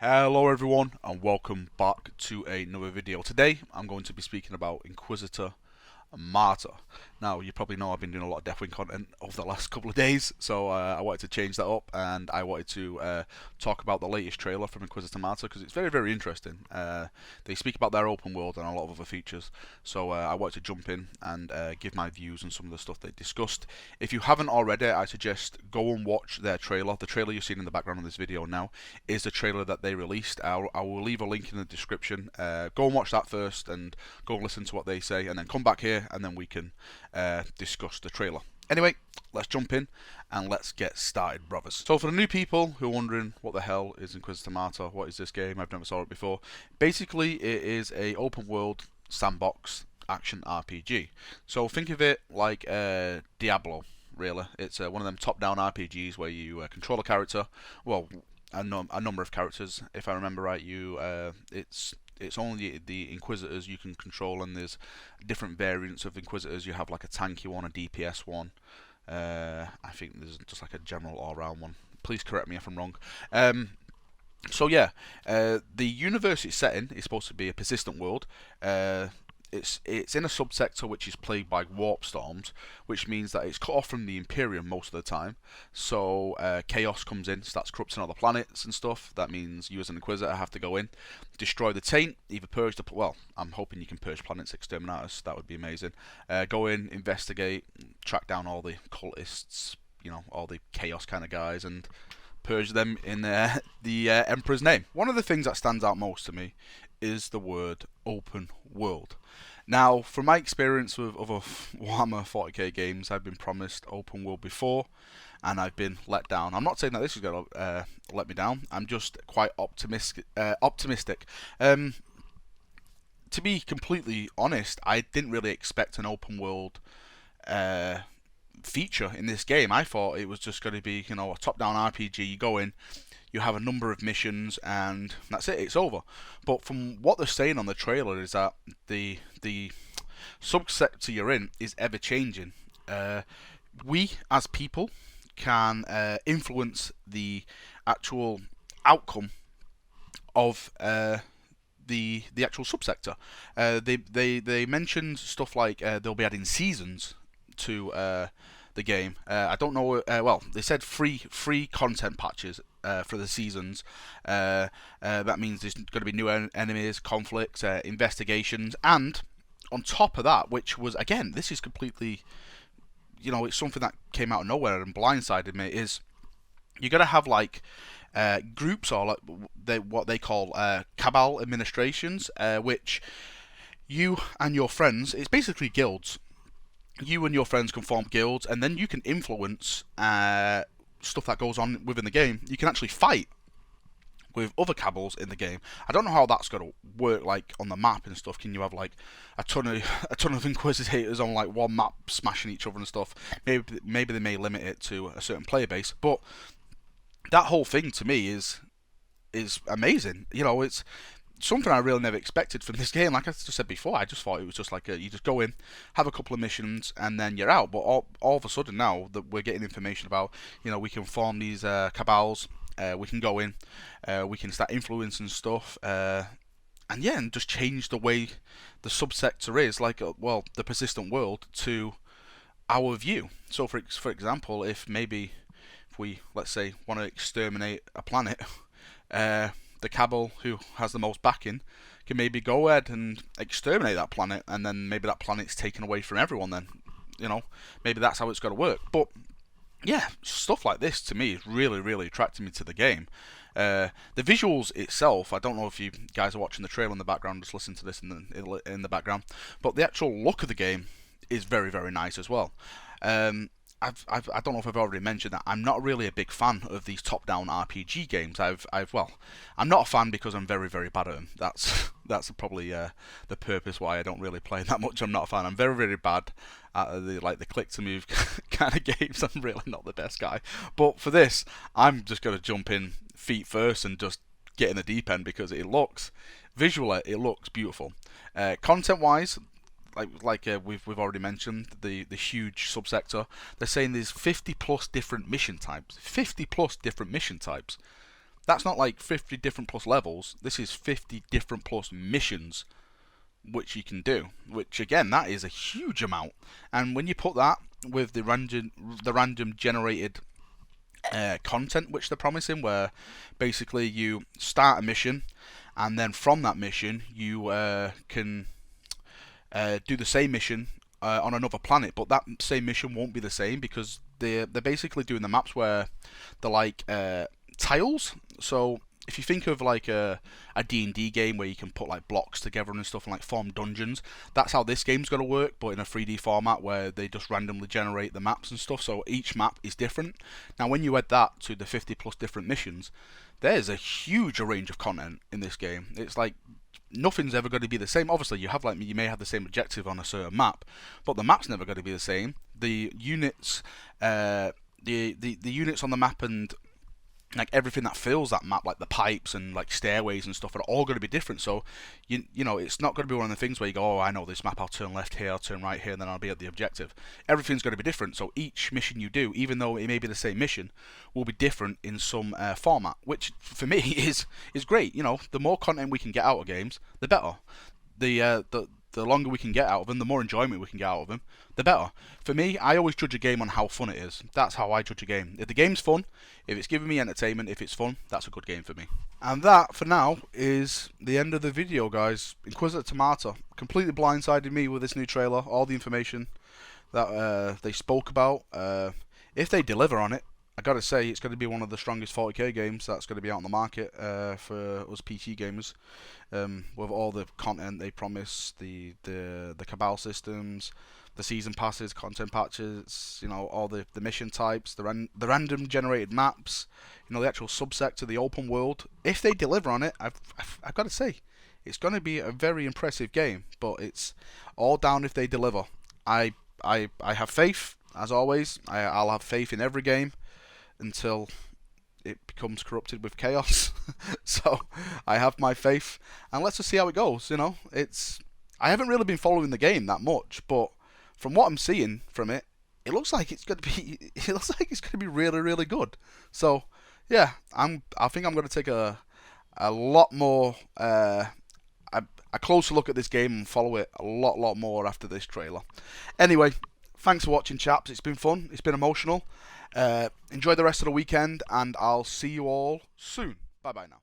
Hello everyone and welcome back to another video. Today I'm going to be speaking about Inquisitor Martyr. Now you probably know I've been doing a lot of Deathwing content over the last couple of days, so I wanted to change that up and I wanted to talk about the latest trailer from Inquisitor Martyr because it's very interesting. They speak about their open world and a lot of other features, so I wanted to jump in and give my views on some of the stuff they discussed. If you haven't already, I suggest go and watch their trailer. The trailer you're seeing in the background of this video now is the trailer that they released. I will leave a link in the description. Go and watch that first and go and listen to what they say, and then come back here and then we can discuss the trailer. Anyway, let's jump in and let's get started, brothers. So for the new people who are wondering what the hell is Inquisitor Martyr, what is this game, I've never saw it before. Basically it is a open world sandbox action RPG. So think of it like Diablo, really. It's one of them top-down RPGs where you control a character, well, a number of characters, if I remember right. It's only the Inquisitors you can control, and there's different variants of Inquisitors. You have like a tanky one, a DPS one. I think there's just like a general all-round one. Please correct me if I'm wrong. So yeah, the universe it's set in is supposed to be a persistent world. It's in a subsector which is plagued by warp storms, which means that it's cut off from the Imperium most of the time. So chaos comes in, starts corrupting other planets and stuff. That means you as an Inquisitor have to go in, destroy the taint, either purge the... Well, I'm hoping you can purge planets, exterminators. That would be amazing. Go in, investigate, track down all the cultists, you know, all the chaos kind of guys, and purge them in the Emperor's name. One of the things that stands out most to me is the word open world. Now, from my experience with other WH40K games, I've been promised open world before, and I've been let down. I'm not saying that this is going to let me down. I'm just quite optimistic. To be completely honest, I didn't really expect an open world feature in this game. I thought it was just going to be, you know, a top-down RPG. You go in, you have a number of missions, and that's it. It's over. But from what they're saying on the trailer is that the subsector you're in is ever changing. We as people can influence the actual outcome of the actual subsector. They mentioned stuff like they'll be adding seasons to the game. I don't know. Well, they said free content patches for the seasons. That means there's going to be new enemies, conflicts, investigations, and on top of that, which was, again, this is completely, you know, it's something that came out of nowhere and blindsided me, is you're going to have like groups, or like what they call cabal administrations, which you and your friends, it's basically guilds. You and your friends can form guilds, and then you can influence stuff that goes on within the game. You can actually fight with other cabals in the game. I don't know how that's going to work, like on the map and stuff. Can you have like a ton of Inquisitors on like one map smashing each other and stuff? Maybe they may limit it to a certain player base, but that whole thing to me is amazing. You know, it's something I really never expected from this game. Like I just said before, I just thought it was just like you just go in, have a couple of missions, and then you're out. But all of a sudden now that we're getting information about, you know, we can form these cabals, we can go in, we can start influencing stuff, and yeah, and just change the way the subsector is, like well, the persistent world to our view. So for example, if we, let's say, want to exterminate a planet, the cabal who has the most backing can maybe go ahead and exterminate that planet, and then maybe that planet's taken away from everyone. Then, you know, maybe that's how it's got to work. But yeah, stuff like this to me is really attracting me to the game. The visuals itself, I don't know if you guys are watching the trailer in the background, just listen to this in the background, but the actual look of the game is very nice as well. I don't know if I've already mentioned that I'm not really a big fan of these top-down RPG games. Well, I'm not a fan because I'm very bad at them. That's probably the purpose why I don't really play that much. I'm not a fan. I'm very bad at the click to move kind of games. I'm really not the best guy. But for this, I'm just gonna jump in feet first and just get in the deep end because it looks visually beautiful. Content-wise, we've already mentioned, the huge subsector. They're saying there's 50 plus different mission types. 50 plus different mission types. That's not like 50 different plus levels. This is 50 different plus missions which you can do. Which again, that is a huge amount. And when you put that with the random generated content which they're promising, where basically you start a mission, and then from that mission you can do the same mission on another planet, but that same mission won't be the same because they're basically doing the maps where they're like tiles. So if you think of like a D&D game where you can put like blocks together and stuff and like form dungeons, that's how this game's going to work, but in a 3D format where they just randomly generate the maps and stuff, so each map is different. Now when you add that to the 50 plus different missions, there's a huge range of content in this game. It's like nothing's ever going to be the same. Obviously, you may have the same objective on a certain map, but the map's never going to be the same. The units, the units on the map and like everything that fills that map, like the pipes and like stairways and stuff, are all going to be different. So you know, it's not going to be one of the things where you go, oh, I know this map, I'll turn left here, I'll turn right here, and then I'll be at the objective. Everything's going to be different. So each mission you do, even though it may be the same mission, will be different in some format, which for me is great. You know, the more content we can get out of games, the better. The longer we can get out of them, the more enjoyment we can get out of them, the better. For me, I always judge a game on how fun it is. That's how I judge a game. If the game's fun, if it's giving me entertainment, if it's fun, that's a good game for me. And that, for now, is the end of the video, guys. Inquisitor Martyr completely blindsided me with this new trailer, all the information that they spoke about. If they deliver on it, I gotta say, it's going to be one of the strongest 40k games that's going to be out on the market for us PC gamers. With all the content they promise, the Cabal systems, the season passes, content patches, you know, all the mission types, the random generated maps, you know, the actual subsector, the open world. If they deliver on it, I've got to say, it's going to be a very impressive game. But it's all down if they deliver. I have faith, as always. I'll have faith in every game until it becomes corrupted with chaos. So I have my faith, and let's just see how it goes. You know, I haven't really been following the game that much, but from what I'm seeing from it, it looks like it's going to be really, really good. So yeah, I think I'm going to take a lot more a closer look at this game and follow it a lot more after this trailer. Anyway, thanks for watching, chaps. It's been fun. It's been emotional. Enjoy the rest of the weekend, and I'll see you all soon. Bye bye now.